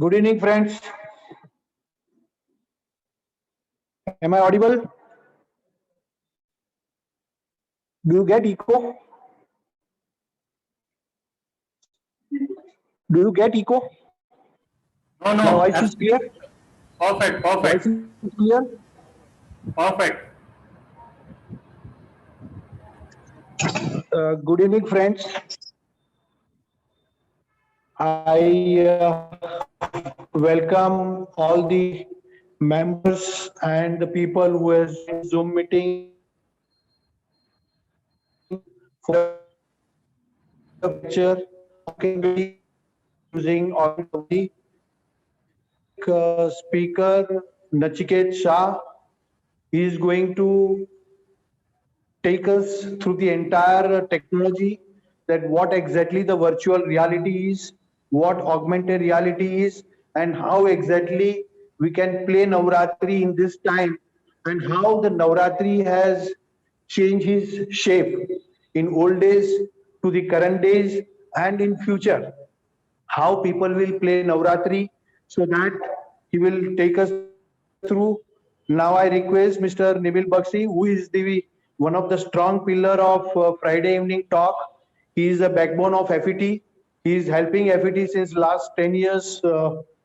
Good evening, friends. Am I audible? Do you get echo? Do you get echo? No, My no, voice is clear? absolutely. Perfect, perfect, Voice is clear? perfect. Good evening, friends. I welcome all the members and the people who has joined Zoom meeting for the lecture talking using augmented speaker Nachiket Shah. He is going to take us through the entire technology, that what exactly the virtual reality is, what augmented reality is, and how exactly we can play Navratri in this time, and how the Navratri has changed his shape in old days to the current days and in future, how people will play Navratri, so that he will take us through. Now I request Mr. Nibil Bakshi, who is the one of the strong pillar of Friday evening talk. He is a backbone of FET. He is helping FET since last 10 years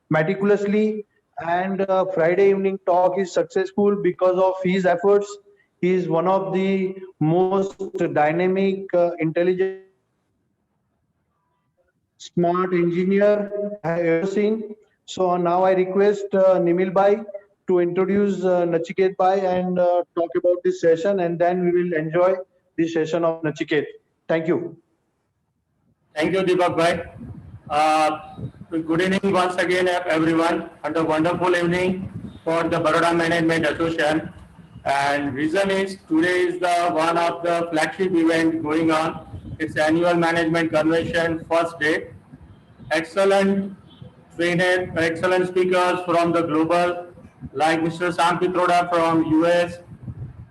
meticulously, and Friday evening talk is successful because of his efforts. He is one of the most dynamic, intelligent, smart engineer I have ever seen. So now I request Nimil Bhai to introduce Nachiket Bhai and talk about this session, and then we will enjoy the session of Nachiket. Thank you. Thank you, Deepak Bhai. Good evening once again, everyone, and a wonderful evening for the Baroda Management Association. And reason is today is the one of the flagship event going on. It's annual management convention first day. Excellent trainer, excellent speakers from the global, like Mr. Sam Pitroda from US,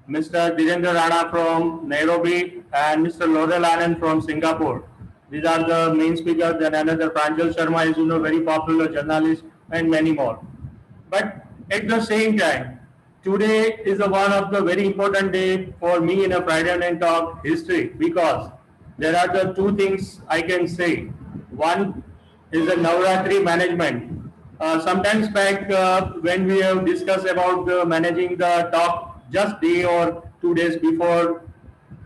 Mr. Direndra Rana from Nairobi, and Mr. Laurel Anand from Singapore. These are the main speakers. Then another Pranjal Sharma is very popular journalist, and many more. But at the same time, today is one of the very important day for me in a Friday night talk history, because there are the two things I can say. One is the Navratri management. Sometimes back when we have discussed about managing the talk just day or 2 days before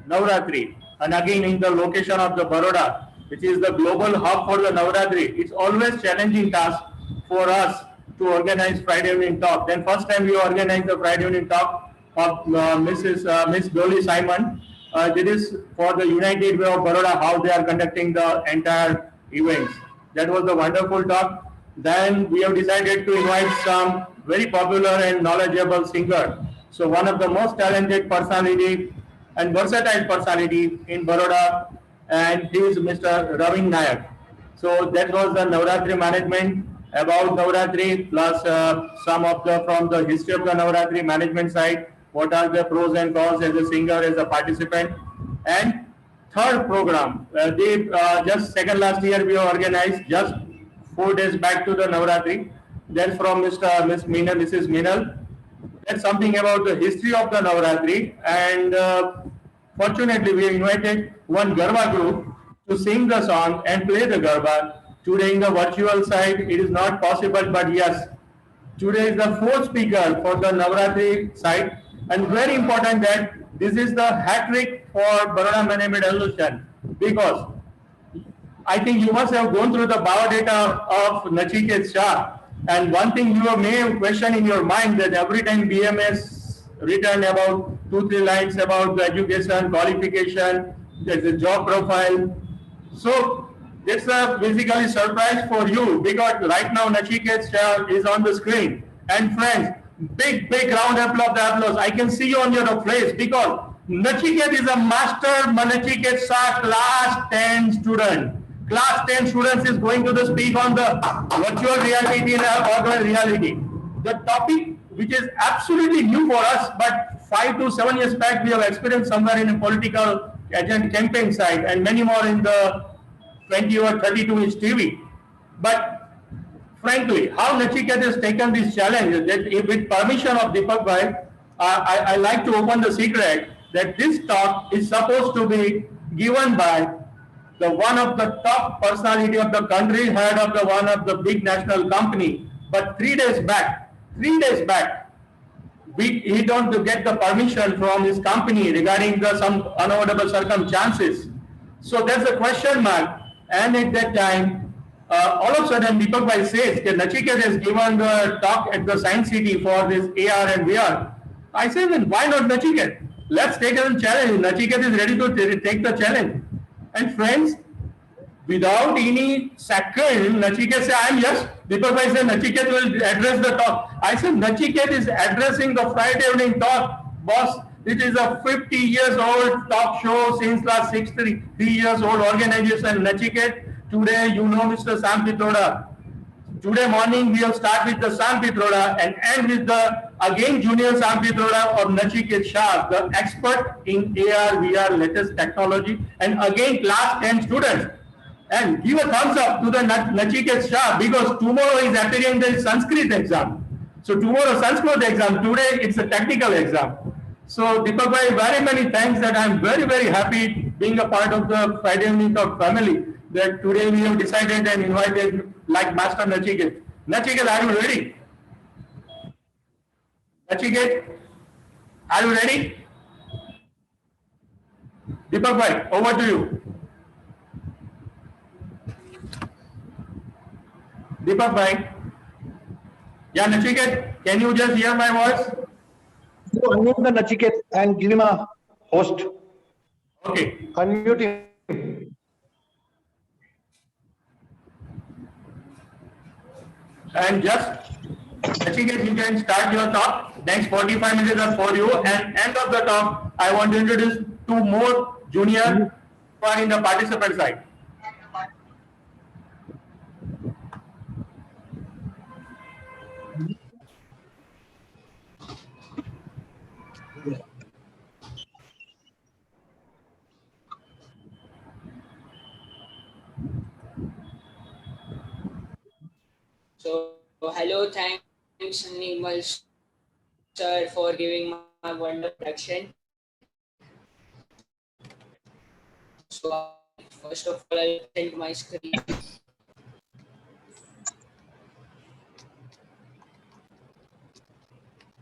Navratri, and again in the location of the Baroda, which is the global hub for the Navratri, it's always challenging task for us to organize Friday evening talk. Then first time we organized the Friday evening talk of Miss Dolly Simon. This is for the United Way of Baroda, how they are conducting the entire events. That was the wonderful talk. Then we have decided to invite some very popular and knowledgeable singer. So one of the most talented personality and versatile personality in Baroda, and he is Mr. Ravin Nayak. So that was the Navratri management about Navratri, plus some of the from the history of the Navratri management side. What are the pros and cons as a singer, as a participant, and third program. Just second last year we organized just 4 days back to the Navratri. That's from Miss Meenal, Mrs. Meenal. That's something about the history of the Navratri, and fortunately we invited one Garba group to sing the song and play the Garba. Today in the virtual side it is not possible, but yes, today is the fourth speaker for the Navratri side, and very important that this is the hat trick for Baroda Management Association, because I think you must have gone through the biodata of Nachiket Shah, and one thing you may have questioned in your mind, that every time BMS written about 2-3 lines about the education, qualification, there's a job profile. So it's a basically surprise for you, because right now Nachiket Shah is on the screen. And friends, big round applause. I can see you on your face, because Nachiket is a master Nachiket Shah class 10 student. Class 10 students is going to speak on the virtual reality and augmented reality. The topic which is absolutely new for us, but 5 to 7 years back we have experienced somewhere in a political agent campaign side, and many more in the 20 or 32-inch TV. But frankly, how Nachiket has taken this challenge, that with permission of Deepak Bhai, I like to open the secret that this talk is supposed to be given by the one of the top personality of the country, head of the one of the big national company. But 3 days back, he don't get the permission from his company regarding the some unavoidable circumstances. So that's a question mark. And at that time, all of a sudden, Deepak Bhai says that Nachiket has given the talk at the Science City for this AR and VR. I say, then why not Nachiket? Let's take a challenge. Nachiket is ready to take the challenge. And friends, without any second, Nachiket said, I am yes. Deepak Bhai said, Nachiket will address the talk. I said, Nachiket is addressing the Friday evening talk. Boss, it is a 50 years old talk show since last 63 years old organization. Nachiket, today you know Mr. Sam Pitroda. Today morning we will start with the Sam Pitroda and end with the again junior Sam Pitroda or Nachiket Shah, the expert in AR, VR, latest technology, and again class 10 students. And give a thumbs up to the Nachiket Shah because tomorrow is appearing the Sanskrit exam. So tomorrow Sanskrit exam, today it's a technical exam. So Deepak Bhai, very many thanks that I'm very, very happy being a part of the Friday Evening Talk family that today we have decided and invited like Master Nachiket. Nachiket, are you ready? Nachiket, are you ready? Deepak Bhai, over to you. Deepak Bhai. Yeah, Nachiket, can you just hear my voice? You unmute the Nachiket and give him a host. Okay. Unmute him. And just, Nachiket, you can start your talk. Next 45 minutes are for you. And end of the talk, I want to introduce two more junior who are in the participant side. So, hello, thanks, Nimal sir, for giving my wonderful introduction. So, first of all, I'll present my screen.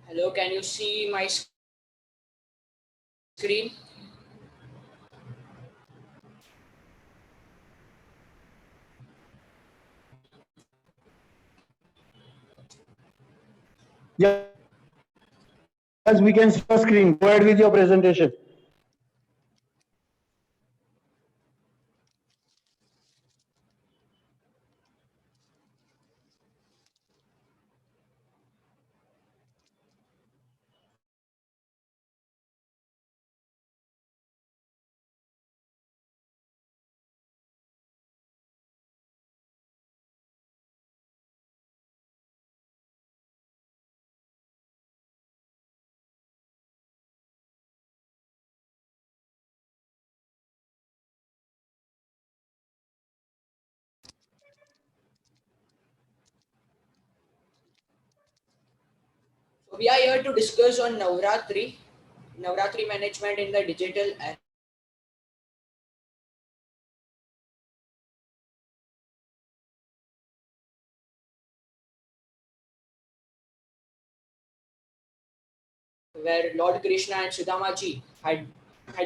Hello, can you see my screen? Yes, we can see your screen. Go ahead with your presentation. So, we are here to discuss on Navratri management in the digital era. Where Lord Krishna and Sudamaji had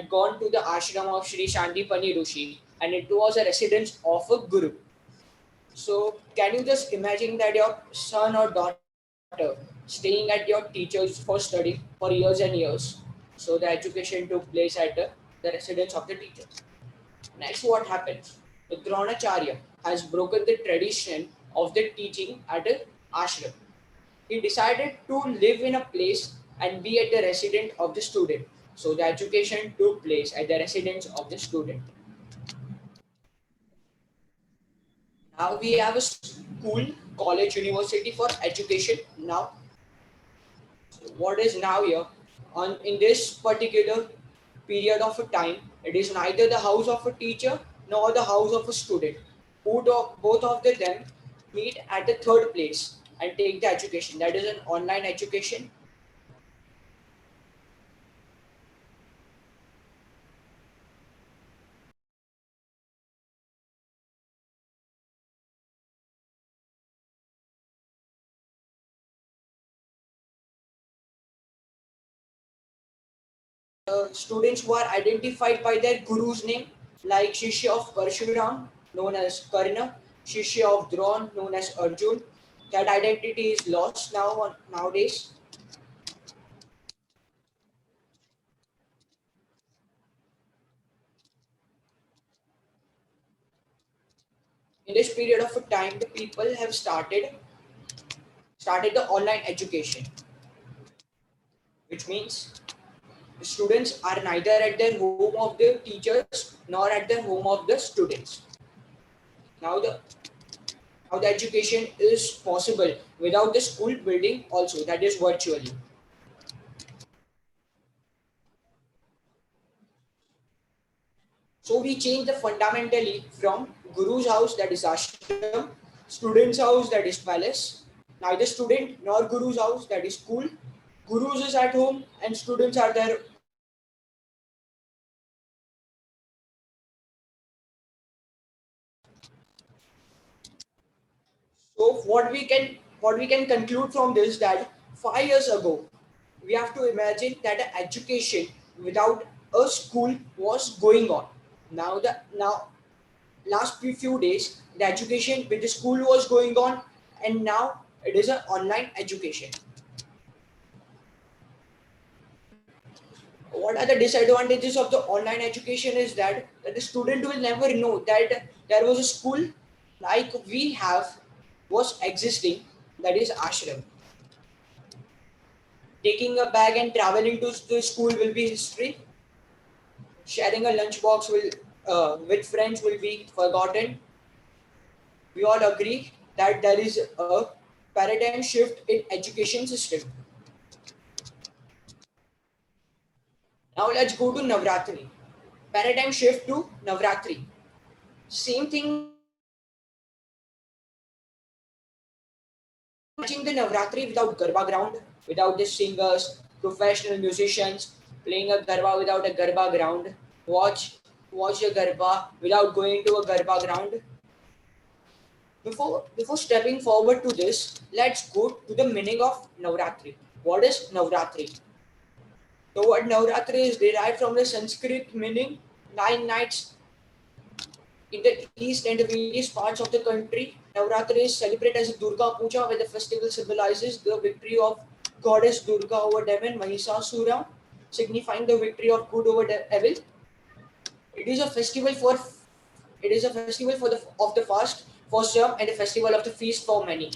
gone to the ashram of Sri Shandipani Rishi, and it was a residence of a guru. So, can you just imagine that your son or daughter staying at your teacher's for study for years and years? So, the education took place at the residence of the teacher. Next, what happens? The Dronacharya has broken the tradition of the teaching at an ashram. He decided to live in a place and be at the residence of the student. So the education took place at the residence of the student. Now we have a school, college, university for education. Now, what is now here? In this particular period of a time, it is neither the house of a teacher nor the house of a student. Both of them meet at the third place and take the education. That is an online education. Students who are identified by their guru's name, like Shishya of Parshuram, known as Karna, Shishya of Dron, known as Arjun. That identity is lost nowadays. In this period of time, the people have started the online education, which means the students are neither at the home of the teachers nor at the home of the students. Now the education is possible without the school building also, that is virtually. So we change the fundamentally from Guru's house, that is ashram, student's house, that is palace. Neither student nor Guru's house, that is school. Guru's is at home and students are there. So what we can conclude from this, that 5 years ago, we have to imagine that an education without a school was going on. Now last few days, the education with the school was going on, and now it is an online education. What are the disadvantages of the online education is that the student will never know that there was a school like we have was existing, that is ashram. Taking a bag and traveling to the school will be history. Sharing a lunchbox will with friends will be forgotten. We all agree that there is a paradigm shift in education system. Now let's go to Navratri. Paradigm shift to Navratri. Same thing. Watching the Navratri without Garba ground, without the singers, professional musicians playing a Garba without a Garba ground. Watch a Garba without going to a Garba ground. Before stepping forward to this, let's go to the meaning of Navratri. What is Navratri? The word Navratri is derived from the Sanskrit meaning 9 nights. In the east and the various parts of the country, Navratri is celebrated as a Durga Puja, where the festival symbolizes the victory of goddess Durga over demon Mahisasura, signifying the victory of good over evil. It is a festival for the fast for some and a festival of the feast for many.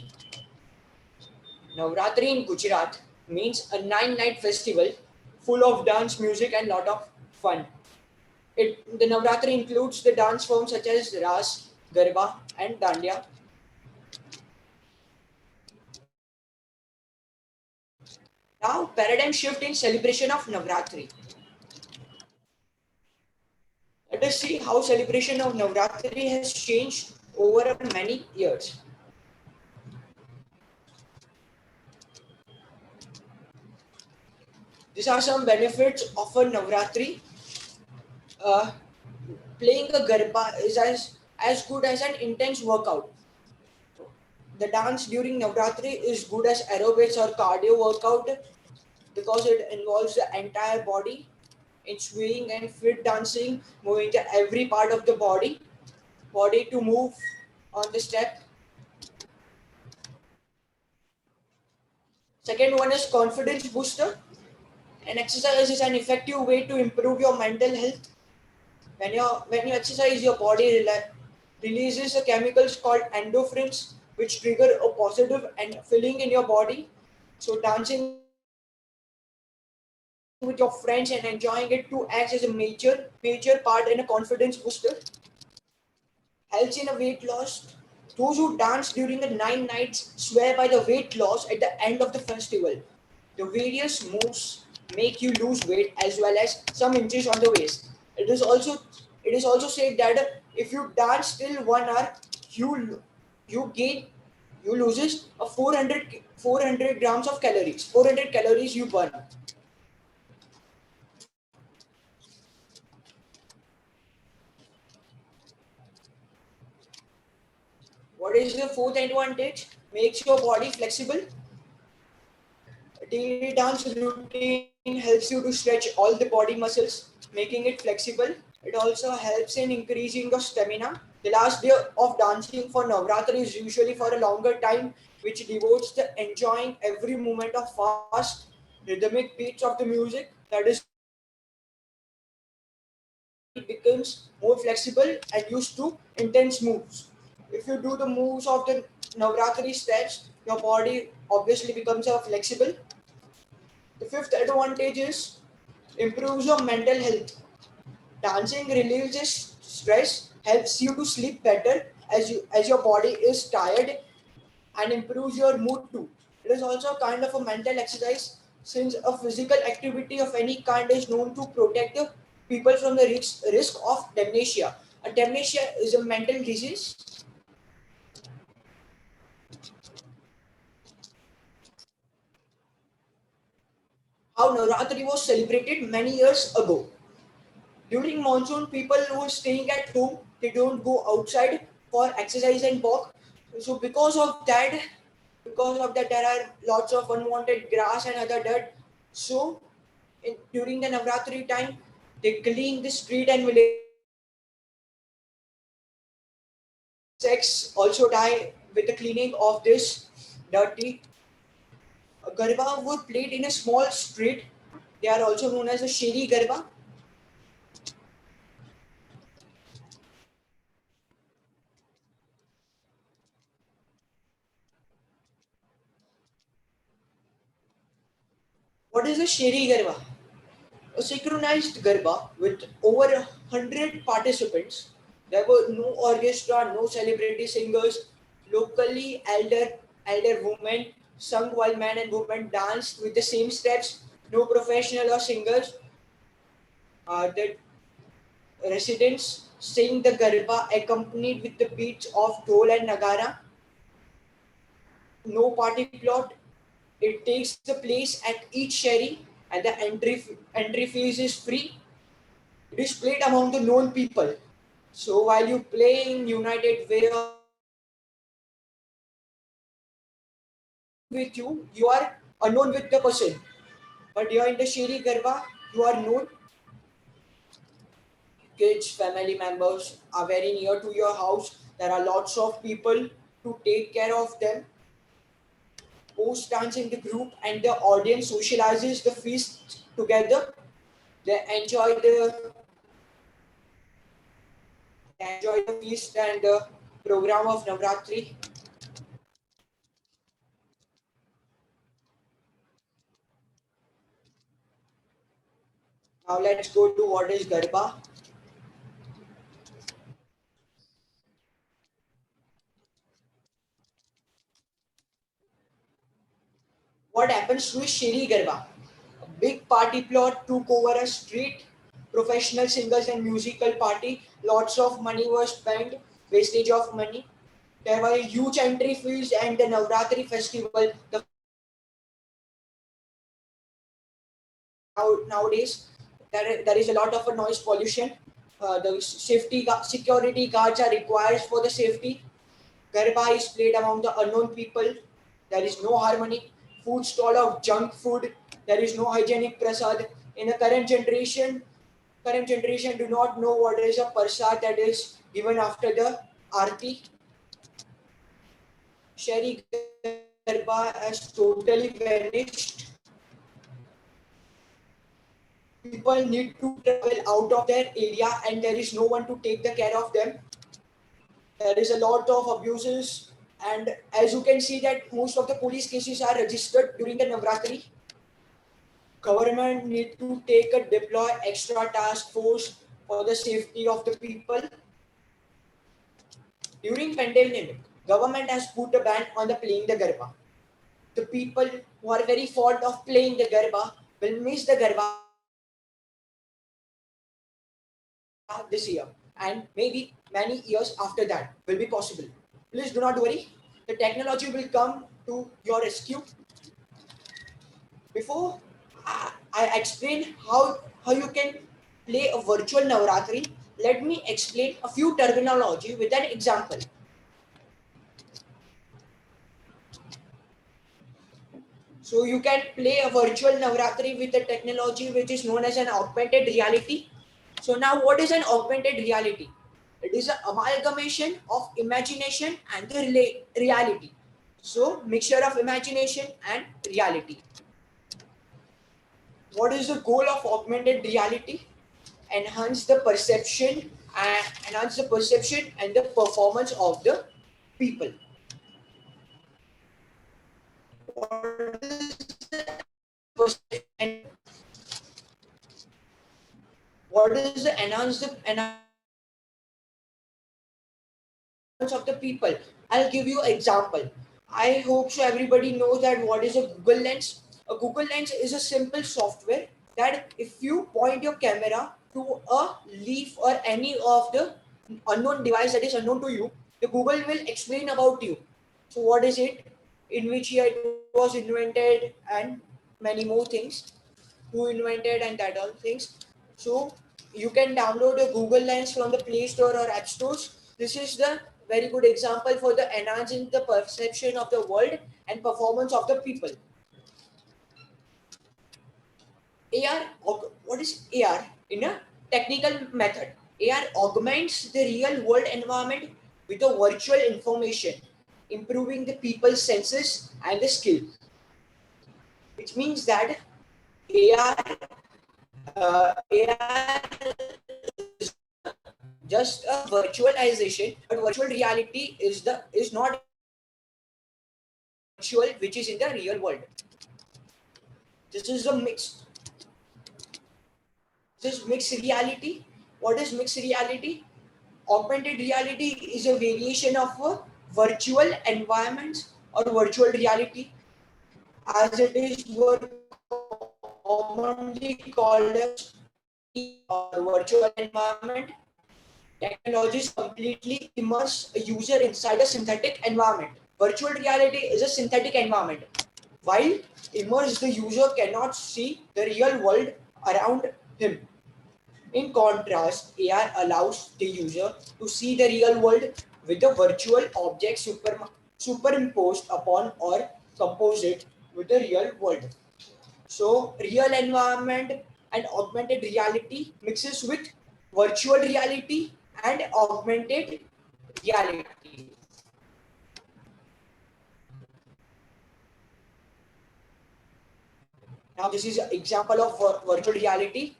Navratri in Gujarat means a 9 night festival full of dance, music, and lot of fun. The Navratri includes the dance forms such as Ras, Garba, and Dandiya. Now, paradigm shift in celebration of Navratri. Let us see how celebration of Navratri has changed over many years. These are some benefits of a Navratri. Uh, Playing a Garba is as good as an intense workout. The dance during Navratri is good as aerobics or cardio workout because it involves the entire body in swaying and fit dancing, moving to every part of the body to move on the step. Second one is confidence booster. An exercise is an effective way to improve your mental health. When you exercise, your body releases a chemicals called endorphins, which trigger a positive and feeling in your body. So dancing with your friends and enjoying it to act as a major part in a confidence booster. Helps in a weight loss. Those who dance during the 9 nights swear by the weight loss at the end of the festival. The various moves make you lose weight as well as some inches on the waist. It is also said that if you dance till 1 hour, you gain you loses a 400 grams of calories. 400 calories you burn. What is the fourth advantage? Makes your body flexible. Daily dance routine helps you to stretch all the body muscles, making it flexible. It also helps in increasing your stamina. The last day of dancing for Navratri is usually for a longer time, which devotes to enjoying every moment of fast, rhythmic beats of the music. That is why it becomes more flexible and used to intense moves. If you do the moves of the Navratri steps, your body obviously becomes flexible. The fifth advantage is improves your mental health. Dancing relieves stress, helps you to sleep better as your body is tired, and improves your mood too. It is also kind of a mental exercise since a physical activity of any kind is known to protect the people from the risk of dementia. A dementia is a mental disease. How Navratri was celebrated many years ago. During monsoon, people who are staying at home, they don't go outside for exercise and walk. So because of that, there are lots of unwanted grass and other dirt. So during the Navratri time, they clean the street and village. Insects also die with the cleaning of this dirty. Garba were played in a small street. They are also known as a Sheri Garba. What is a Sheri Garba? A synchronized Garba with over 100 participants. There were no orchestra, no celebrity singers. Locally, elder women sung while men and women danced with the same steps. No professional or singers. The residents sing the Garba accompanied with the beats of dhol and nagara. No party plot. It takes the place at each sherry, and the entry fees is free. It is played among the known people. So while you play in United Way with you, you are unknown with the person. But you're in the Shiri Garba, you are known. Kids, family members are very near to your house. There are lots of people to take care of them. Post dance in the group and the audience socializes the feast together. They enjoy the feast and the program of Navratri. Now let's go to what is Garba. What happens to Shiri Garba? A big party plot took over a street, professional singers and musical party, lots of money was spent, wastage of money. There were huge entry fees and the Navratri festival. Nowadays, there is a lot of a noise pollution. The security guards are required for the safety. Garba is played among the unknown people. There is no harmony. Food stall of junk food. There is no hygienic prasad. In the current generation do not know what is a prasad that is given after the arti. Sheri Garba has totally vanished. People need to travel out of their area and there is no one to take the care of them. There is a lot of abuses, and as you can see that most of the police cases are registered during the Navratri. Government need to take a deploy extra task force for the safety of the people. During pandemic, government has put a ban on the playing the Garba. The people who are very fond of playing the Garba will miss the Garba this year, and maybe many years after that will be possible. Please do not worry. the technology will come to your rescue. Before I explain how you can play a virtual Navratri, let me explain a few terminology with an example. So you can play a virtual Navratri with a technology which is known as an augmented reality. So now what is an augmented reality? It is an amalgamation of imagination and the reality. So mixture of imagination and reality. What is the goal of augmented reality? Enhance the perception and the performance of the people. What is perception? What is the enhance of the people? I'll give you an example. I hope so everybody knows that what is a Google Lens. A Google Lens is a simple software that if you point your camera to a leaf or any of the unknown device that is unknown to you, the Google will explain about you. So what is it, in which year it was invented, and many more things. Who invented and that all things. So you can download a Google Lens from the Play Store or App Stores. This is the very good example for the enhancing the perception of the world and performance of the people. AR, what is AR in a technical method? AR augments the real world environment with a virtual information, improving the people's senses and the skill. Which means that AR, AR is just a virtualization, but virtual reality is not virtual, which is in the real world. This is a mix. This is mixed reality. What is mixed reality? Augmented reality is a variation of a virtual environment or virtual reality, as it is commonly called as or virtual environment. Technologies completely immerse a user inside a synthetic environment. Virtual reality is a synthetic environment. While immersed, the user cannot see the real world around him. In contrast, AR allows the user to see the real world with the virtual object superimposed upon or composite with the real world. So, real environment and augmented reality mixes with virtual reality and augmented reality. Now, this is an example of virtual reality,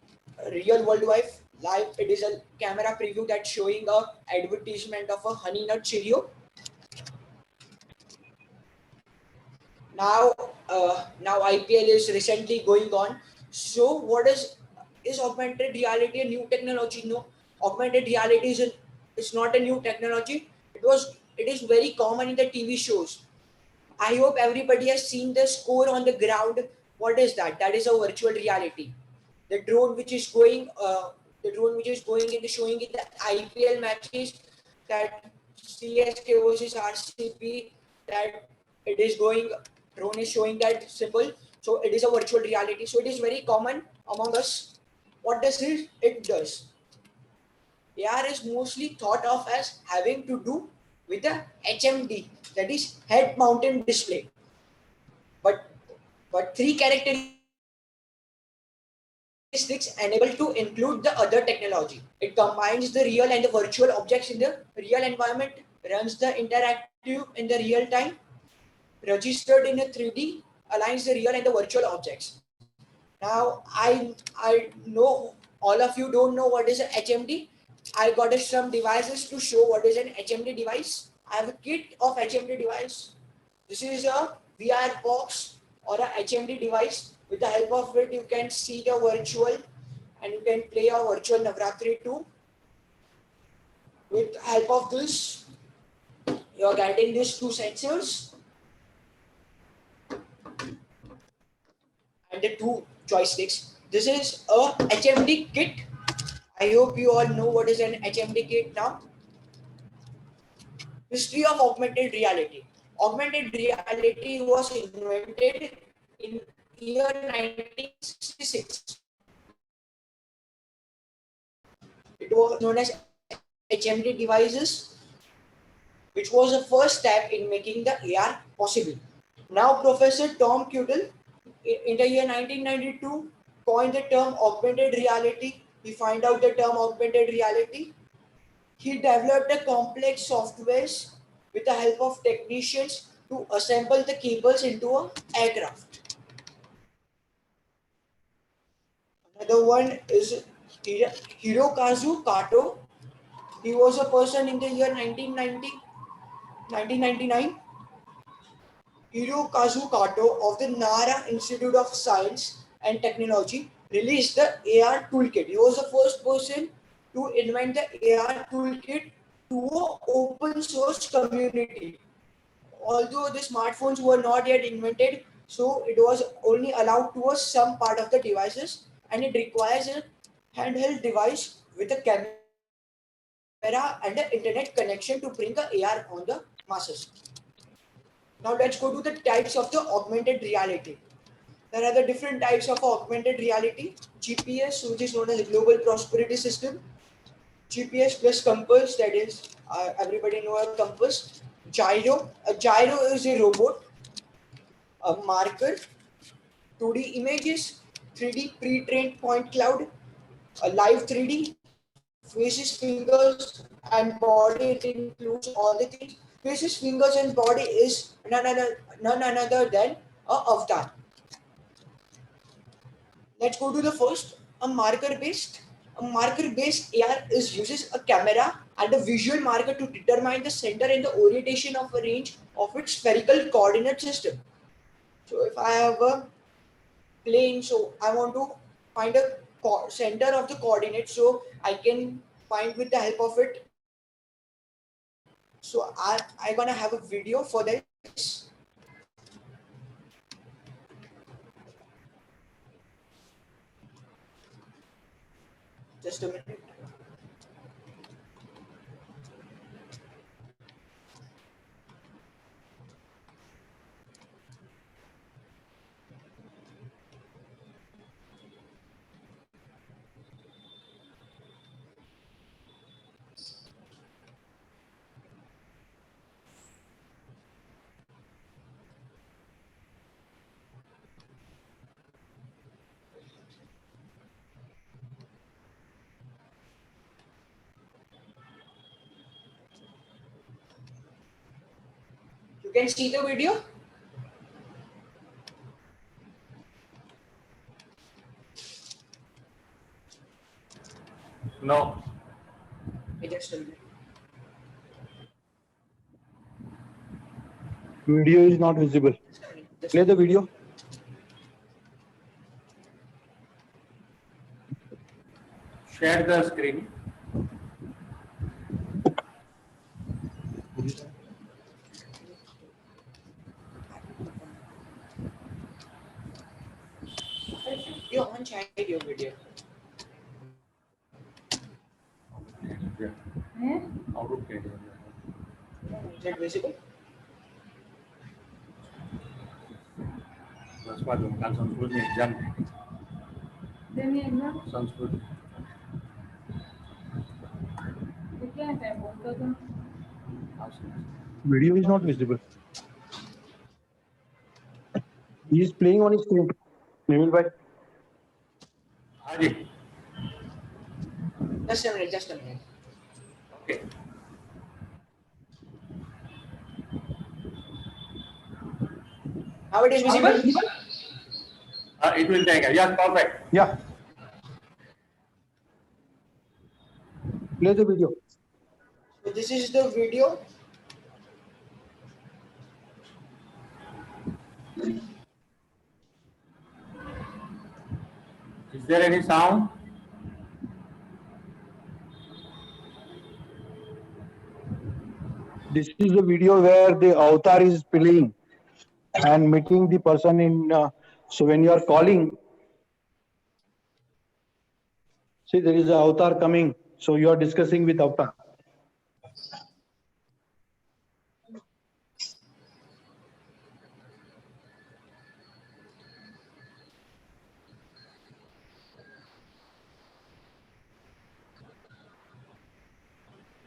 real world life. Live, it is a camera preview that's showing a advertisement of a honey nut Cheerio. Now IPL is recently going on. So, what is augmented reality a new technology? No, augmented reality is not a new technology. It is very common in the TV shows. I hope everybody has seen the score on the ground. What is that? That is a virtual reality. The drone which is going, in the showing in the IPL matches, that CSK versus RCB, that it is going. Drone is showing that symbol. So it is a virtual reality. So it is very common among us. What does it? It does. AR is mostly thought of as having to do with the HMD, that is head mounted display. But three characteristics enable to include the other technology. It combines the real and the virtual objects in the real environment, runs the interactive in the real time, registered in a 3D, aligns the real and the virtual objects. Now, I know all of you don't know what is an HMD. I got some devices to show what is an HMD device. I have a kit of HMD device. This is a VR box or a HMD device. With the help of it, you can see the virtual and you can play a virtual Navratri too. With help of this, you are getting these two sensors and the two joysticks. This is a HMD kit. I hope you all know what is an HMD kit now. History of augmented reality. Augmented reality was invented in year 1966. It was known as HMD devices, which was the first step in making the AR possible. Now, Professor Tom Cudell, in the year 1992, coined the term augmented reality. He found out the term augmented reality. He developed a complex softwares with the help of technicians to assemble the cables into an aircraft. Another one is Hirokazu Kato. He was a person in the year 1999. Hirokazu Kato of the Nara Institute of Science and Technology released the AR toolkit. He was the first person to invent the AR toolkit to an open source community. Although the smartphones were not yet invented, so it was only allowed to us some part of the devices, and it requires a handheld device with a camera and an internet connection to bring the AR on the masses. Now let's go to the types of the augmented reality. There are the different types of augmented reality. GPS, which is known as a Global Prosperity System. GPS plus compass, that is, everybody know a compass. Gyro. A gyro is a robot. A marker. 2D images. 3D pre-trained point cloud. A live 3D. Faces, fingers, and body. It includes all the things. Faces, fingers, and body is none other than a avatar. Let's go to the first, a marker based. A marker based AR is uses a camera and a visual marker to determine the center and the orientation of a range of its spherical coordinate system. So if I have a plane, so I want to find a center of the coordinate, so I can find with the help of it. So I'm gonna have a video for this. Just a minute. You can see the video. No. Just a minute. Video is not visible. Just a minute. Just a Play the minute. video. Share the screen. You on child your video. How to play? Is it visible? बस बात काल संस्कृत में exam Sanskrit Video is not visible. He is playing on his screen. Neville bhai. हाँ जी Just a minute, just a minute. okay Now it is visible? it will take yes perfect Yeah. Play the video. So this is the video. is there any sound This is the video where the avatar is playing and meeting the person in. So when you are calling, see there is an avatar coming. So you are discussing with avatar.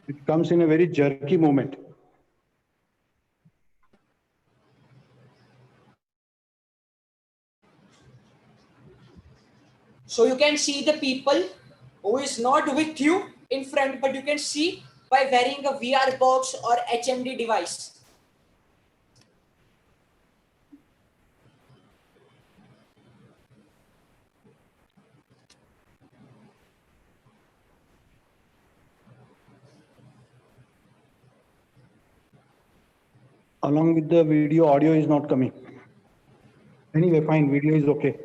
It comes in a very jerky moment. So you can see the people who is not with you in front, but you can see by wearing a VR box or HMD device. Along with the video, audio is not coming. Anyway, fine, video is okay.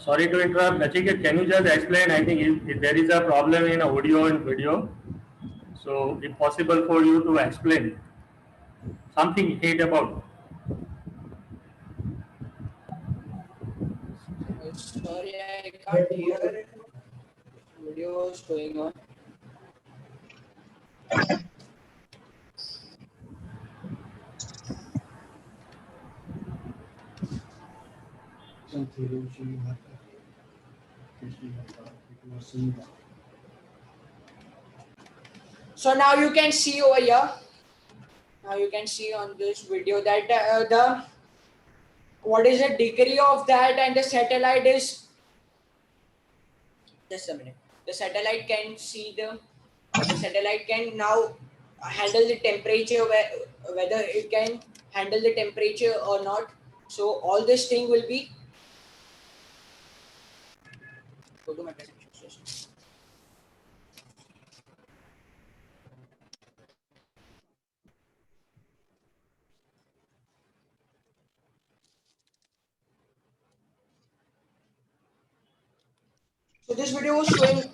Sorry to interrupt, Nachiket, can you just explain? I think if there is a problem in audio and video, so if possible for you to explain something hate about. Sorry, I can't hear. Video is going on. So now you can see over here. Now you can see on this video that the what is the degree of that, and the satellite is just a minute. The satellite can see the satellite can now handle the temperature, whether it can handle the temperature or not. So all this thing will be go to my presentation. So this video was showing.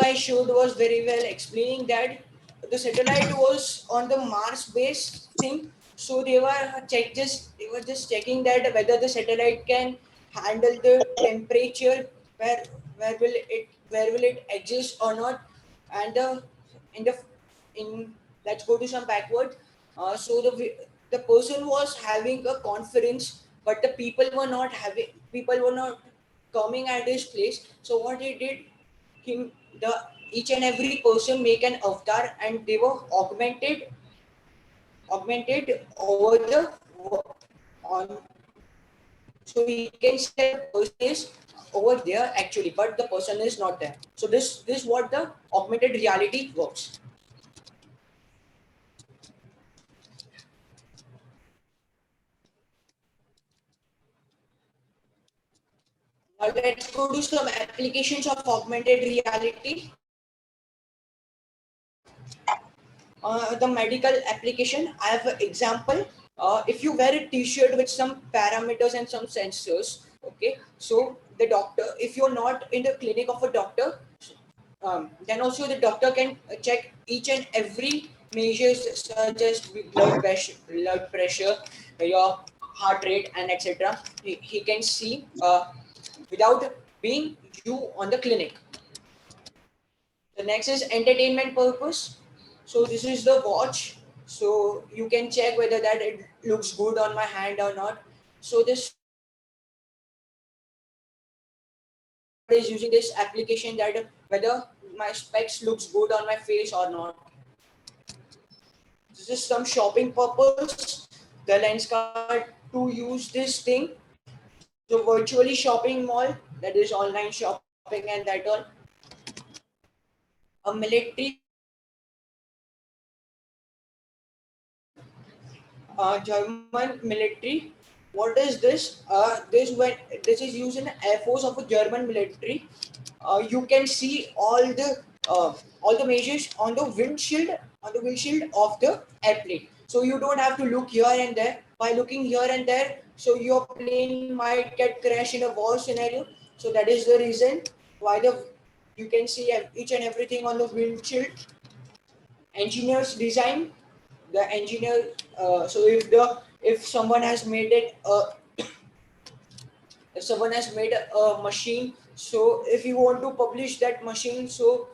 I showed was very well explaining that the satellite was on the Mars-based thing. So they were just checking that whether the satellite can handle the temperature, where will it exist or not, and in the in let's go to some backward. So the person was having a conference, but the people were not coming at his place. So what he did, him the each and every person make an avatar, and they were augmented over the on. So we can say the person is over there actually, but the person is not there. So this what the augmented reality works. Now let's go to some applications of augmented reality. The medical application, I have an example. If you wear a t-shirt with some parameters and some sensors, okay, so the doctor, if you're not in the clinic of a doctor, then also the doctor can check each and every measures such as blood pressure, your heart rate, and etc. He can see without being you on the clinic. The next is entertainment purpose. So this is the watch. So you can check whether that it looks good on my hand or not. So this is using this application that whether my specs looks good on my face or not. This is some shopping purpose. The Lenskart to use this thing. So virtually shopping mall, that is online shopping and that all. A military German military. What is this? This is used in the air force of a German military. You can see all the measures on the windshield of the airplane. So you don't have to look here and there. By looking here and there, so your plane might get crashed in a war scenario. So that is the reason why you can see each and everything on the windshield. Engineers design the engineer. So if someone has made it if someone has made a machine, so if you want to publish that machine, so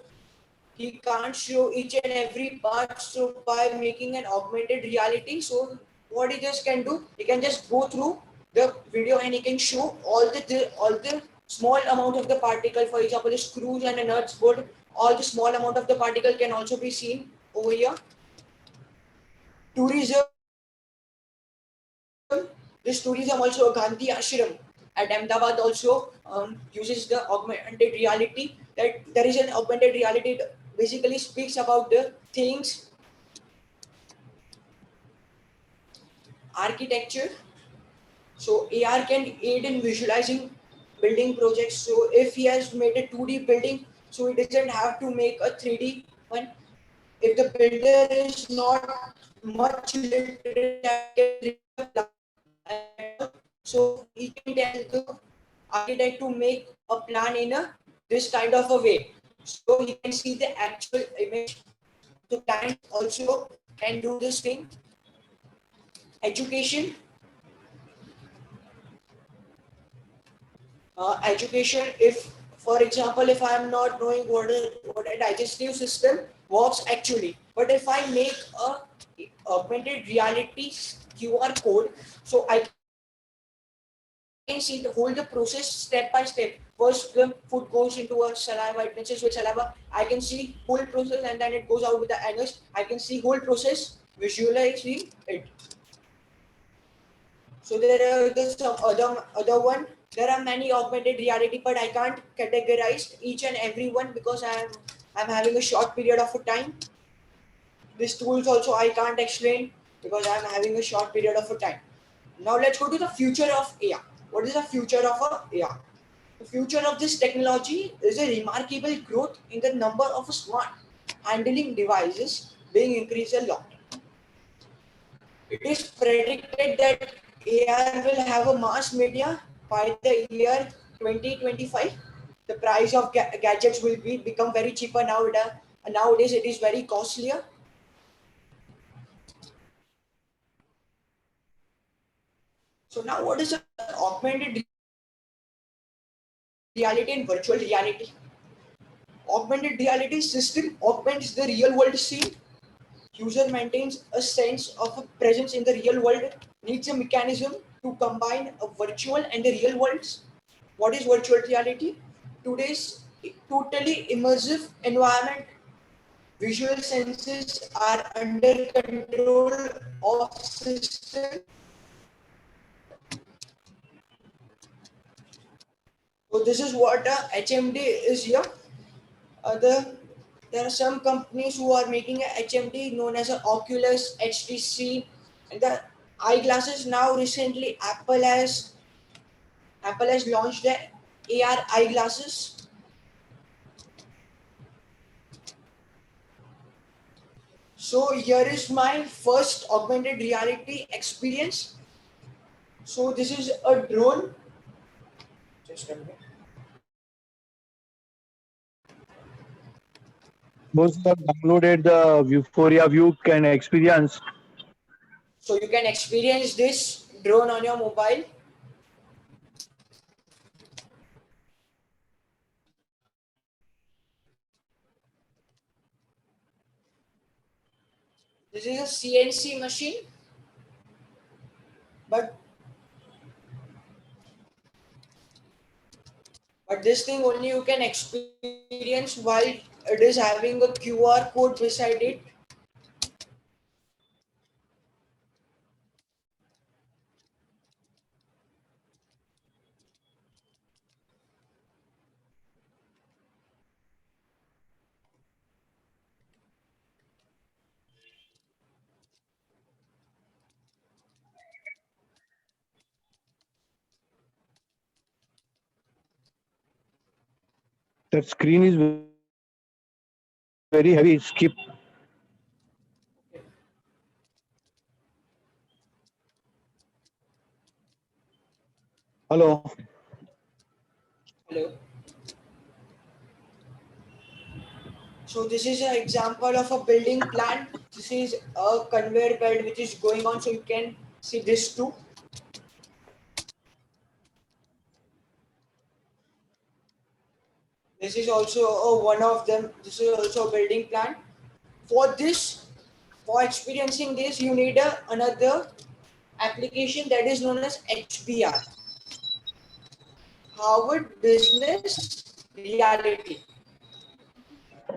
he can't show each and every part. So by making an augmented reality, so what he just can do, he can just go through the video and he can show all the small amount of the particle. For example, the screws and the nuts board, all the small amount of the particle can also be seen over here. Tourism. This tourism also Gandhi Ashram at Ahmedabad also uses the augmented reality. That there is an augmented reality that basically speaks about the things, architecture. So AR can aid in visualizing building projects. So if he has made a 2D building, so he doesn't have to make a 3D one. If the builder is not much literate, so he can tell the architect to make a plan in this kind of a way. So he can see the actual image. The client also can do this thing. Education. Education, if for example, if I am not knowing what a digestive system works actually, but if I make a augmented reality QR code, so I can see the whole the process step by step. First, the food goes into a saliva, it mixes with saliva. I can see whole process, and then it goes out with the anus. I can see whole process, visualizing it. So there are some other one. There are many augmented reality, but I can't categorize each and every one because I'm having a short period of time. These tools also I can't explain because I'm having a short period of time. Now let's go to the future of AI. What is the future of AI? The future of this technology is a remarkable growth in the number of smart handling devices being increased a lot. It is predicted that AR will have a mass media by the year 2025. The price of gadgets will become very cheaper now. Nowadays, it is very costlier. So now, what is augmented reality and virtual reality? Augmented reality system augments the real world scene. User maintains a sense of a presence in the real world, needs a mechanism to combine a virtual and the real worlds. What is virtual reality? Today's totally immersive environment. Visual senses are under control of system. So this is what HMD is here. Other There are some companies who are making a HMD known as a Oculus, HTC, and the eyeglasses. Now recently Apple has launched the AR eyeglasses. So here is my first augmented reality experience. So this is a drone. Just a minute. Those who have downloaded the Euphoria View can experience. So you can experience this drone on your mobile. This is a CNC machine, but this thing only you can experience while it is having a QR code beside it. That screen is very heavy. Skip. Hello. Hello. So this is an example of a building plan. This is a conveyor belt which is going on. So you can see this too. This is also one of them. This is also a building plan. For this, for experiencing this, you need another application that is known as HBR, Harvard Business Reality.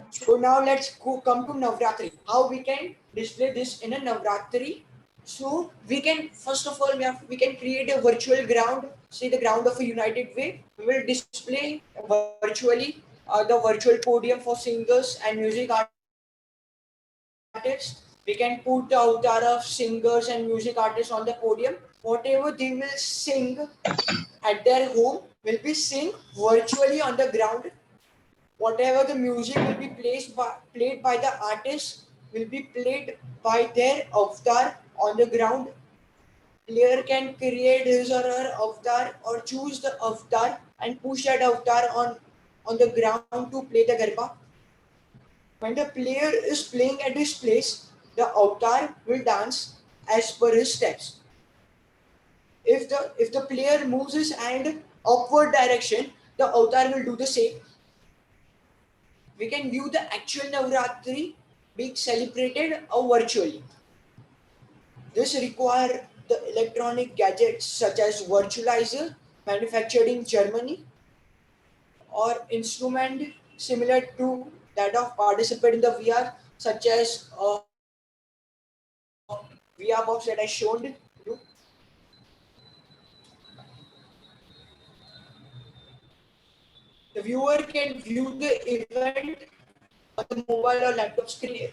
So now let's come to Navratri. How we can display this in a Navratri? So we can first of all we can create a virtual ground, say the ground of a United Way. We will display virtually the virtual podium for singers and music artists. We can put the avatar of singers and music artists on the podium. Whatever they will sing at their home will be sing virtually on the ground. Whatever the music will be played by the artist will be played by their avatar on the ground. Player can create his or her avatar or choose the avatar and push that avatar on the ground to play the garba. When the player is playing at his place, the avatar will dance as per his steps. If the player moves his hand upward direction, the avatar will do the same. We can view the actual Navratri being celebrated virtually. This requires the electronic gadgets such as virtualizer manufactured in Germany or instrument similar to that of participate in the VR such as VR box that I showed you. The viewer can view the event on the mobile or laptop screen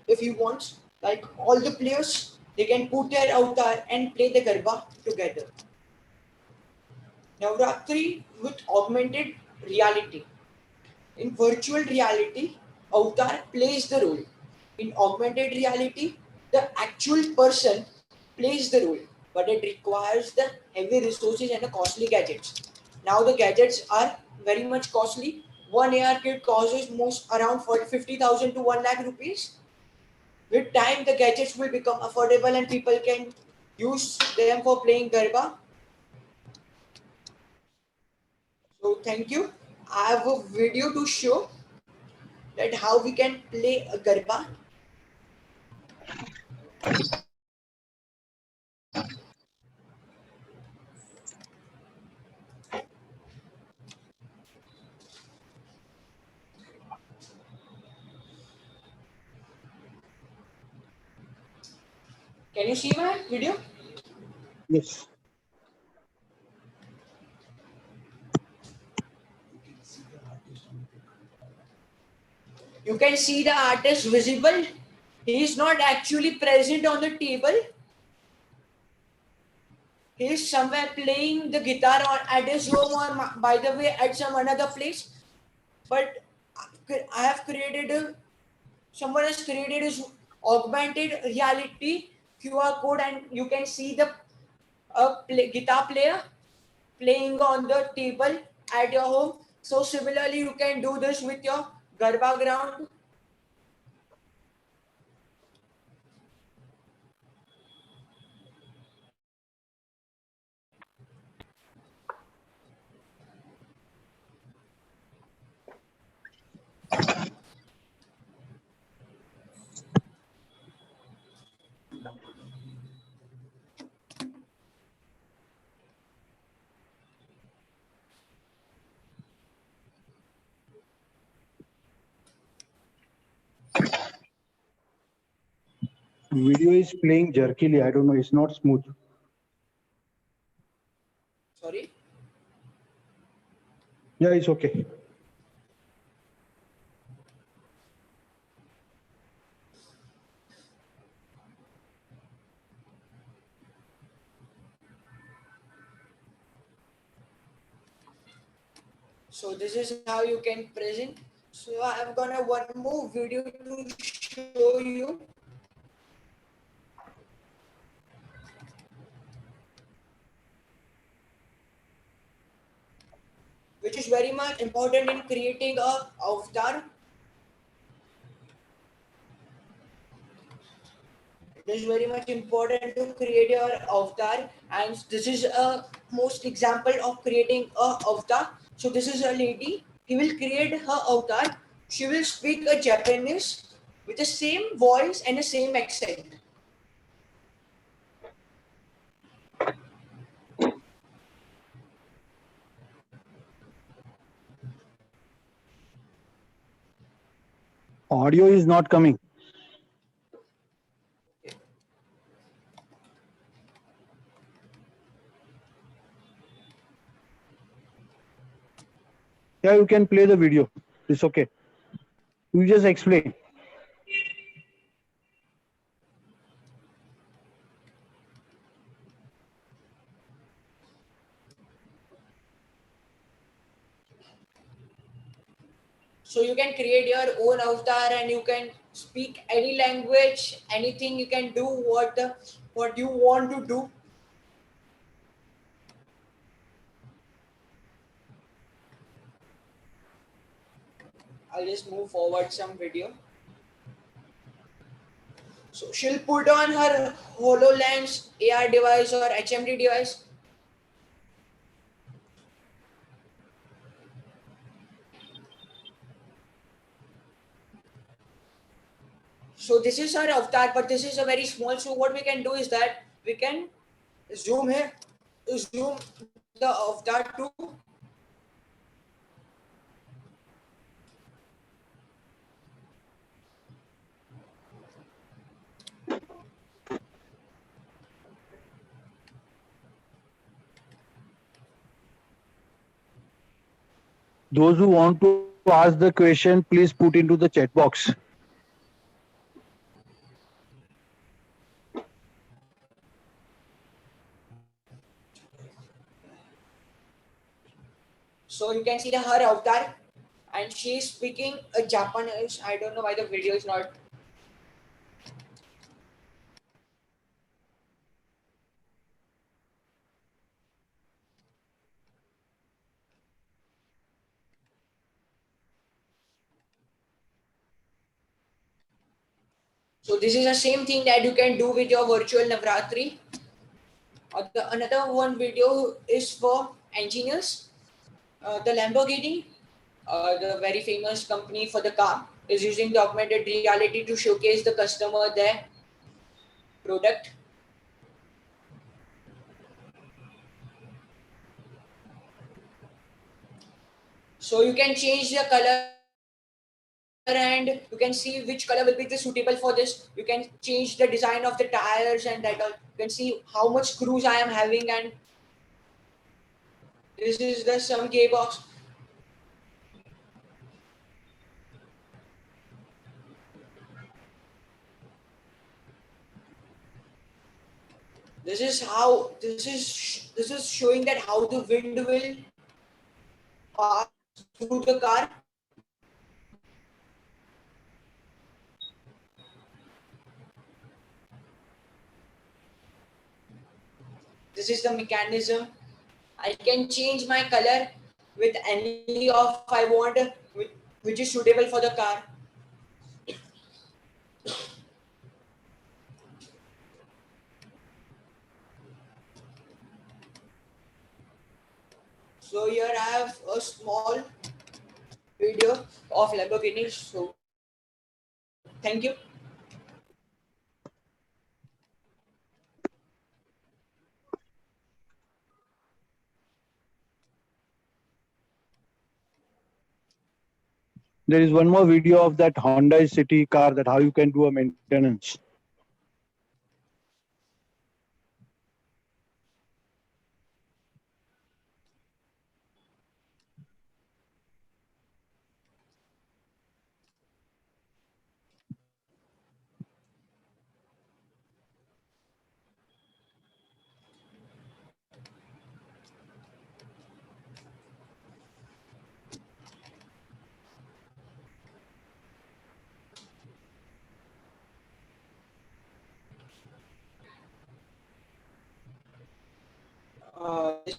if he wants. Like all the players, they can put their avatar and play the garba together. Navratri with augmented reality. In virtual reality, avatar plays the role. In augmented reality, the actual person plays the role, but it requires the heavy resources and the costly gadgets. Now the gadgets are very much costly. One AR kit costs most around 50,000 to 1 lakh rupees. With time, the gadgets will become affordable and people can use them for playing Garba. So thank you. I have a video to show that how we can play a Garba. Can you see my video? Yes. You can see the artist visible. He is not actually present on the table. He is somewhere playing the guitar at his home or by the way at some another place. But I have created someone has created his augmented reality QR code and you can see the guitar player playing on the table at your home. So similarly, you can do this with your Garba ground. Video is playing jerkily. I don't know. It's not smooth. Sorry. Yeah, it's okay. So this is how you can present. So I'm gonna one more video to show you. Which is very much important in creating a avatar. It is very much important to create your avatar, and this is a most example of creating a avatar. So this is a lady. He will create her avatar. She will speak a Japanese with the same voice and the same accent. Audio is not coming. Yeah, you can play the video. It's okay. You just explain. So you can create your own avatar and you can speak any language, anything. You can do what you want to do. I'll just move forward some video. So she'll put on her HoloLens AR device or HMD device. So this is her avatar, but this is a very small. So what we can do is that we can zoom here, zoom the avatar to. Those who want to ask the question, please put into the chat box. So you can see her avatar, and she is speaking a Japanese. I don't know why the video is not. So this is the same thing that you can do with your virtual Navratri. Another one video is for engineers. The Lamborghini, the very famous company for the car, is using the augmented reality to showcase the customer their product. So you can change the color and you can see which color will be the suitable for this. You can change the design of the tires and that all. You can see how much screws I am having, and this is the some gearbox. This is how this is showing that how the wind will pass through the car. This is the mechanism. I can change my color with any of I want, which is suitable for the car. So here I have a small video of Lamborghini. So thank you. There is one more video of that Honda City car, that how you can do a maintenance.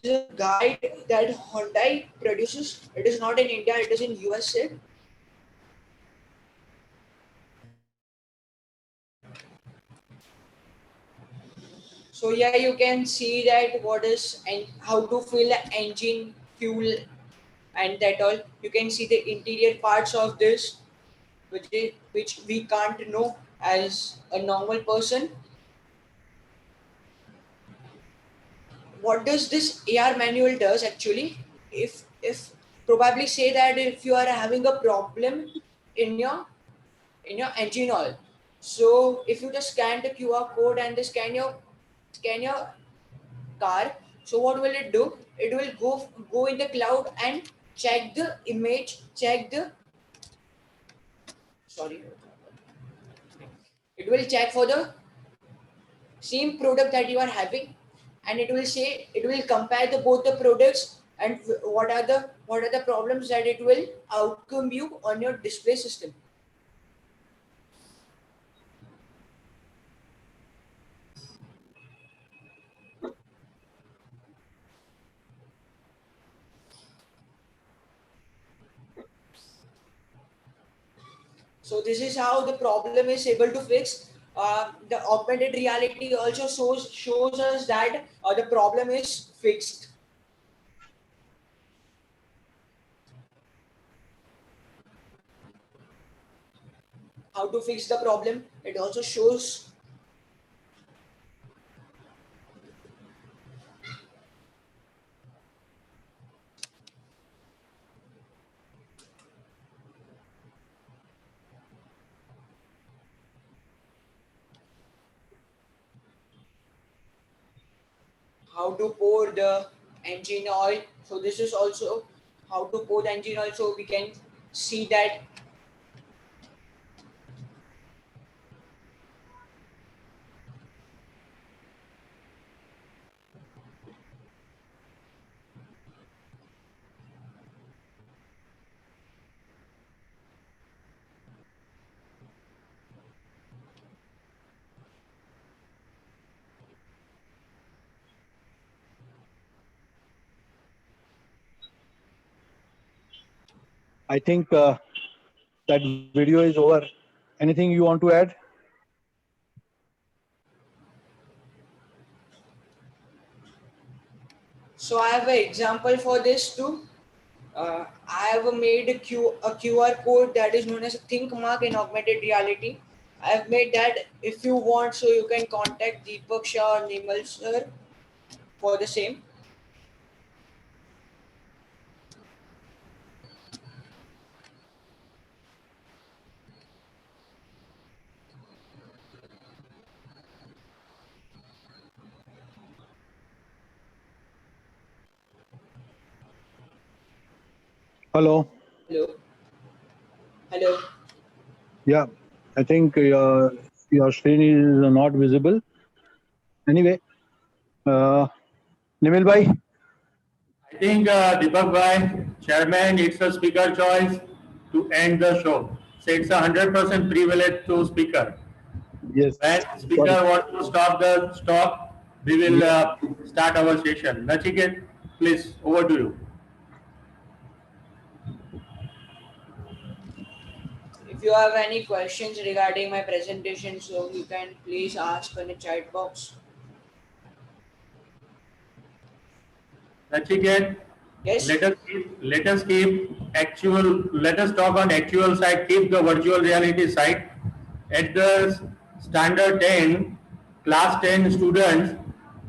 is a guide that Hyundai produces. It is not in India, it is in USA. So yeah, you can see that what is and how to fill the engine, fuel, and that all. You can see the interior parts of this, which we can't know as a normal person. What does this AR manual does actually? If probably say that if you are having a problem in your engine oil, so if you just scan the QR code and just scan your car, so what will it do? It will go in the cloud and check the image, check the sorry, it will check for the same product that you are having, and it will compare the both the products and what are the problems that it will outcome you on your display system. So this is how the problem is able to fix. The augmented reality also shows us that the problem is fixed. How to fix the problem? It also shows how to pour the engine oil. So this is also how to pour the engine oil. So we can see that. I think that video is over. Anything you want to add? So I have an example for this too. I have made a QR code that is known as a Think Mark in augmented reality. I have made that. If you want, so you can contact Deepak Shah or Nimal sir for the same. Hello. Hello. Hello. Yeah, I think your screen is not visible. Anyway, Nimil bhai. I think Deepak Bhai, Chairman, it's a speaker choice to end the show. So it's 100% privilege to speaker. Yes. When speaker wants to stop, we will start our session. Nachiket, please, over to you. If you have any questions regarding my presentation, so you can please ask in the chat box. Nachiket, Yes. let us talk on actual side, keep the virtual reality side. At the standard 10, class 10 students,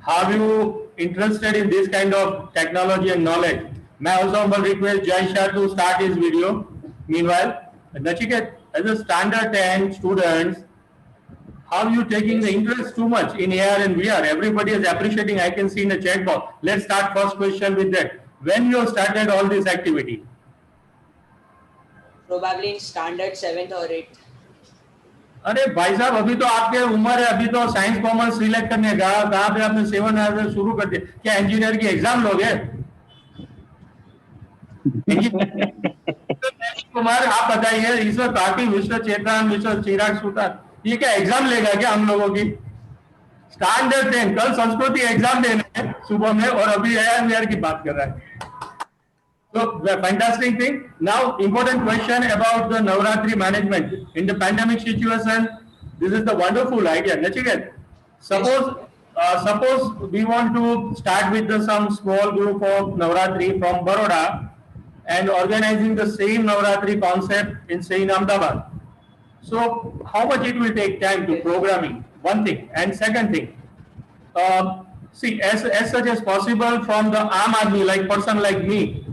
have you interested in this kind of technology and knowledge? May I also humble request Jai Shah to start his video. Meanwhile, Nachiket, as a standard 10 students, how you taking the interest too much in AR and VR? Everybody is appreciating. I can see in the chat box. Let's start first question with that. When you started all this activity? Probably in standard 7th or 8th. अरे भाई साहब अभी तो आपके उम्र है अभी तो साइंस कॉमर्स सिलेक्ट करने का कहाँ पे आपने 7 शुरू कर दिया क्या इंजीनियर की एग्जाम लोगे कुमार आप बताइए ईश्वर पार्टी मिस्टर चेतन मिस्टर चिराग सुतार ये क्या एग्जाम लेगा क्या हम लोगों की स्टैंडर्ड 10 कल संस्कृति एग्जाम देने हैं सुबह में और अभी AIMVR की बात कर रहा है. So the fantastic thing. Now important question about the Navratri management in the pandemic situation. This is the wonderful idea. Nachiket, suppose we want to start with some small group of Navratri from Baroda and organizing the same Navratri concept in say in Ahmedabad. So how much it will take time to programming? One thing, and second thing, see as such as possible from the Aam Aadmi, like person like me,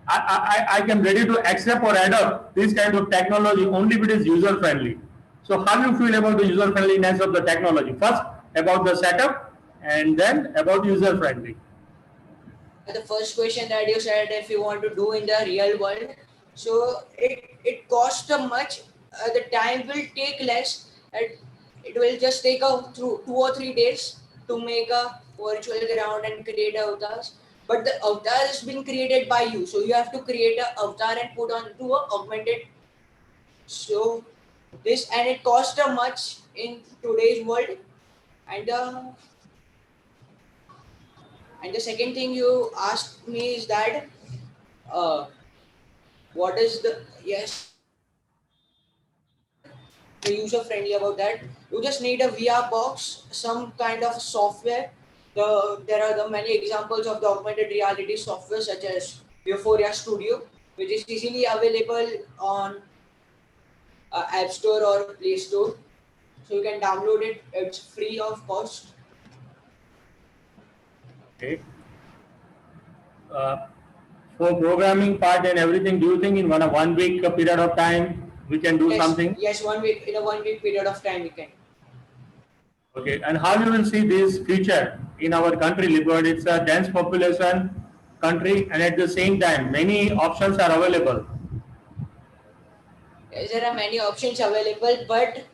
I can ready to accept or adopt this kind of technology only if it is user friendly. So how do you feel about the user friendliness of the technology? First about the setup and then about user friendly. The first question that you said, if you want to do in the real world, so it costs much. The time will take less. It will just take through 2 or 3 days to make a virtual ground and create avatars. But the avatar has been created by you, so you have to create an avatar and put onto a augmented. So this, and it costs much in today's world. And and the second thing you asked me is that what is the the user friendly about that. You just need a VR box, some kind of software. There are the many examples of the augmented reality software such as Euphoria Studio, which is easily available on App Store or Play Store. So you can download it. It's free of cost. Okay. For programming part and everything, do you think in 1 week period of time we can do something? Yes, 1 week, in a 1 week period of time we can. Okay, and how you will see this future in our country, because it's a dense population country, and at the same time many options are available. Yes, there are many options available, but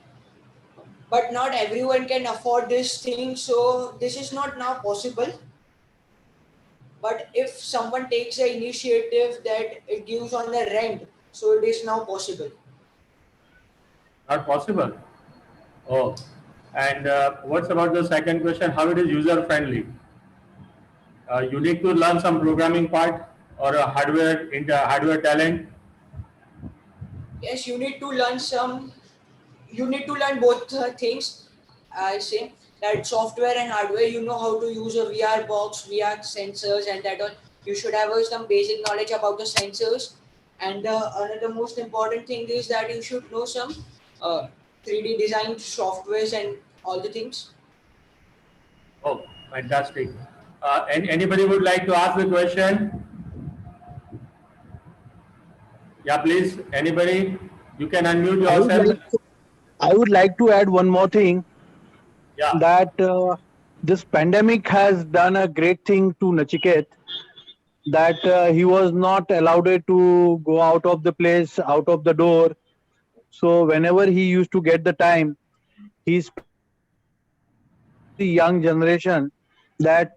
not everyone can afford this thing, so this is not now possible. But if someone takes the initiative that it gives on the rent, so it is now possible. Not possible. Oh, and what's about the second question? How it is user friendly? You need to learn some programming part or a hardware talent. Yes, you need to learn some. You need to learn both things. I say that software and hardware. You know how to use a VR box, VR sensors, and that all. You should have some basic knowledge about the sensors. And another most important thing is that you should know some 3D design softwares and all the things. Oh, fantastic. And anybody would like to ask the question? Yeah, please. Anybody? You can unmute yourself. I would like to add one more thing, Yeah. that this pandemic has done a great thing to Nachiket, that he was not allowed to go out of the place, out of the door. So whenever he used to get the time, he the young generation, that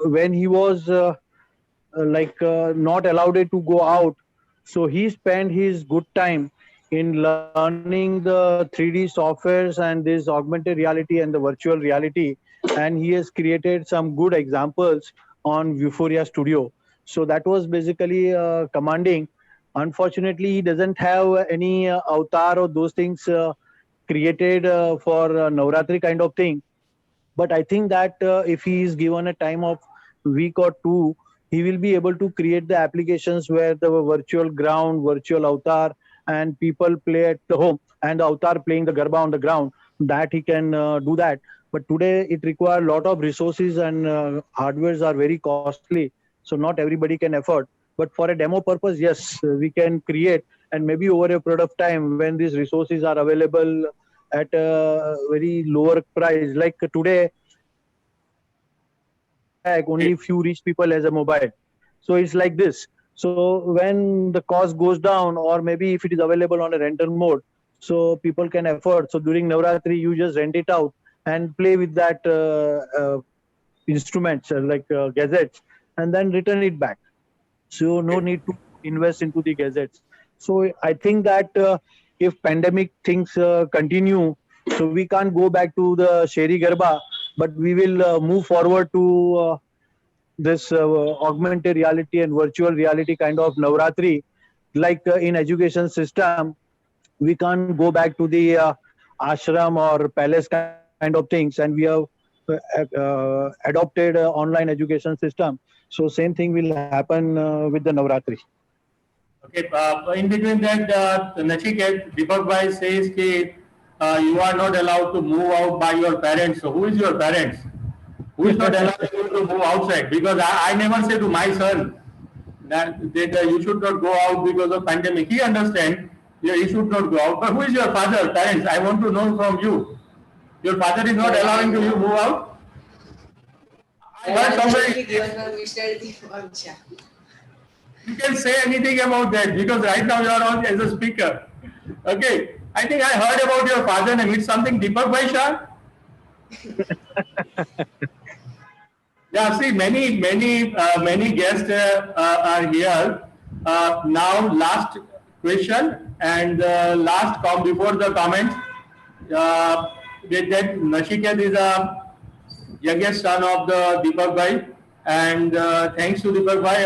when he was not allowed to go out, so he spent his good time in learning the 3D softwares and this augmented reality and the virtual reality, and he has created some good examples on Vuforia Studio. So that was basically commanding. Unfortunately, he doesn't have any avatar or those things created for Navratri kind of thing. But I think that if he is given a time of week or two, he will be able to create the applications where the virtual ground, virtual avatar, and people play at the home, and the avatar playing the garba on the ground, that he can do that. But today it requires a lot of resources, and hardwares are very costly, so not everybody can afford. But for a demo purpose, yes, we can create, and maybe over a period of time when these resources are available at a very lower price, like today like only few rich people has a mobile. So it's like this. So when the cost goes down, or maybe if it is available on a rental mode, so people can afford. So during Navratri, you just rent it out and play with that instruments gadgets, and then return it back. So no need to invest into the gadgets. So I think that if pandemic things continue, so we can't go back to the Sheri Garba, but we will move forward to this augmented reality and virtual reality kind of Navratri. Like in education system, we can't go back to the ashram or palace kind of things, and we have adopted online education system. So same thing will happen with the Navratri. Okay, in between that, Nachiket, Deepak Bhai says that you are not allowed to move out by your parents. So who is your parents? Who is not allowing you to move outside? Because I never say to my son that you should not go out because of pandemic. He understands, yeah, he should not go out. But who is your father, parents? I want to know from you. Your father is not allowing you to move out? I heard somebody, given by Mr. Deepak. you can say anything about that because right now you are on as a speaker. Okay. I think I heard about your father name. It's something Deepak Bhai Shah? Yeah, see, many guests are here. Now, last question and last come before the comments. That Nachiket is a youngest son of the Deepak Bhai, and thanks to Deepak Bhai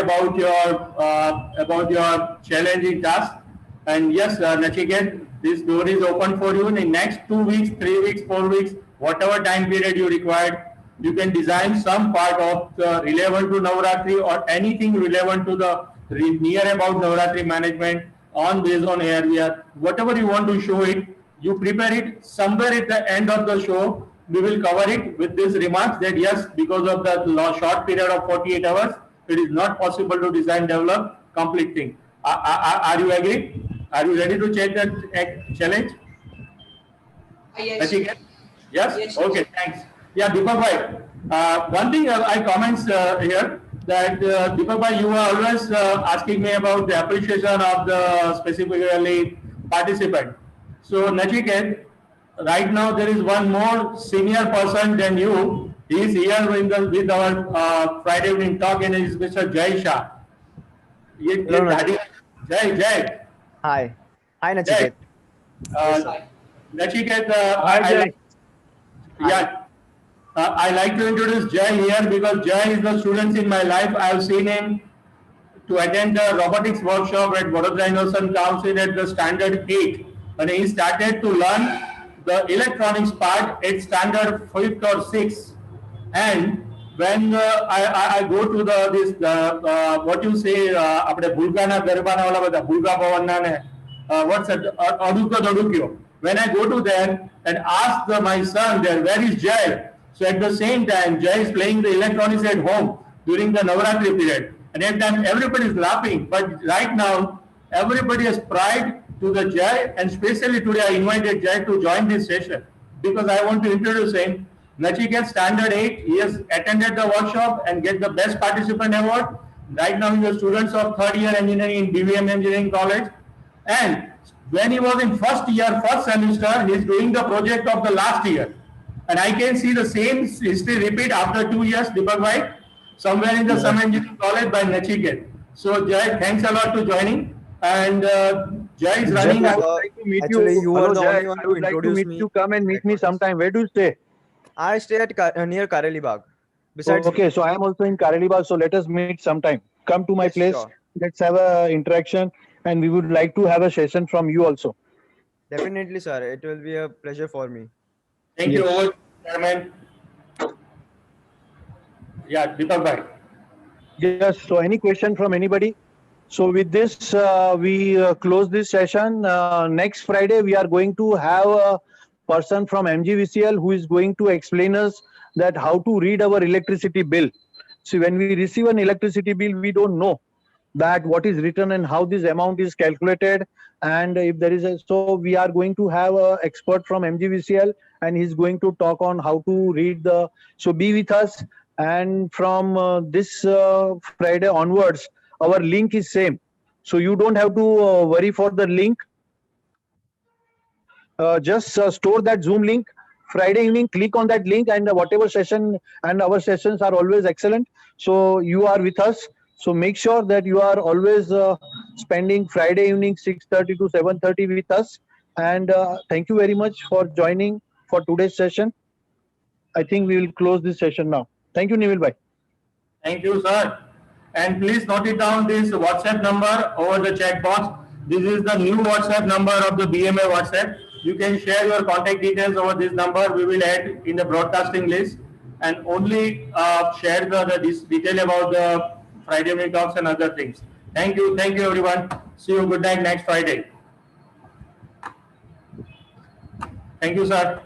about your challenging task. And yes, Nachiket, this door is open for you in the next 2 weeks, 3 weeks, 4 weeks, whatever time period you require. You can design some part of the relevant to Navratri or anything relevant to the near about Navratri management on based on area. Whatever you want to show it, you prepare it somewhere at the end of the show. We will cover it with this remarks that yes, because of the short period of 48 hours, it is not possible to design, develop complete thing. Are you agree? Are you ready to check that challenge? Yes. Nachiket? Yes? Yes. Okay, thanks. Yeah, Deepak Bhai. One thing I comments here that Deepak Bhai, you are always asking me about the appreciation of the specifically participant. So Nachiket, right now there is one more senior person than you. He is here with our Friday evening talk, and it is Mr. Jai Shah. Hello, Nachiket. Jai. Hi. Hi, Jai. Nachiket. Nachiket, Hi, Jai. yeah. I like to introduce Jai here because Jai is the students in my life. I have seen him to attend the robotics workshop at Vadodara Innovation Council at the standard 8. And he started to learn the electronics part at standard 5th or 6th. And when I go to what you say, apne Bulgana Garbana wala bada Bulga Bhavanna ne, what's that? Adukyo Dadukyo. When I go to there and ask my son there, where is Jai? So at the same time, Jai is playing the electronics at home during the Navaratri period. And at that time, everybody is laughing. But right now, everybody has pride to the Jai. And especially today, I invited Jai to join this session because I want to introduce him. Nachiket Standard 8, he has attended the workshop and get the best participant award. Right now, he is a student of third year engineering in BVM Engineering College. And when he was in first year, first semester, he is doing the project of the last year. And I can see the same history repeat after 2 years, Deepak Bhai, somewhere in the Some Engineering College by Nachiket. So Jai, thanks a lot to joining. And Jai is running. I would like to meet Actually, you were Hello, the Jai. only one I to would like to introduce meet me. you. Come and meet me sometime. Where do you stay? I stay at near Kareli Bagh. Besides, Okay, so I am also in Karelibag. So let us meet sometime. Come to my Yes, place. sure. Let's have a interaction, and we would like to have a session from you also. Definitely, sir. It will be a pleasure for me. Thank you, Yes. all, Chairman. Yeah, Deepak Bhai. Yes. So any question from anybody? So with this, we close this session. Next Friday, we are going to have a person from MGVCL who is going to explain us that how to read our electricity bill. See, when we receive an electricity bill, we don't know that what is written and how this amount is calculated. And if there is so we are going to have a expert from MGVCL, and he's going to talk on how to read the. So be with us. And from this Friday onwards, our link is same. So you don't have to worry for the link. Just store that Zoom link. Friday evening, click on that link, and whatever session, and our sessions are always excellent. So you are with us. So make sure that you are always spending Friday evening 6:30 to 7:30 with us. And thank you very much for joining for today's session. I think we will close this session now. Thank you, Neville bhai. Thank you, sir. And please note it down this WhatsApp number over the chat box. This is the new WhatsApp number of the BMA WhatsApp. You can share your contact details over this number. We will add in the broadcasting list and only share this detail about the Friday evening talks and other things. Thank you everyone. See you. Good night next Friday. Thank you, sir.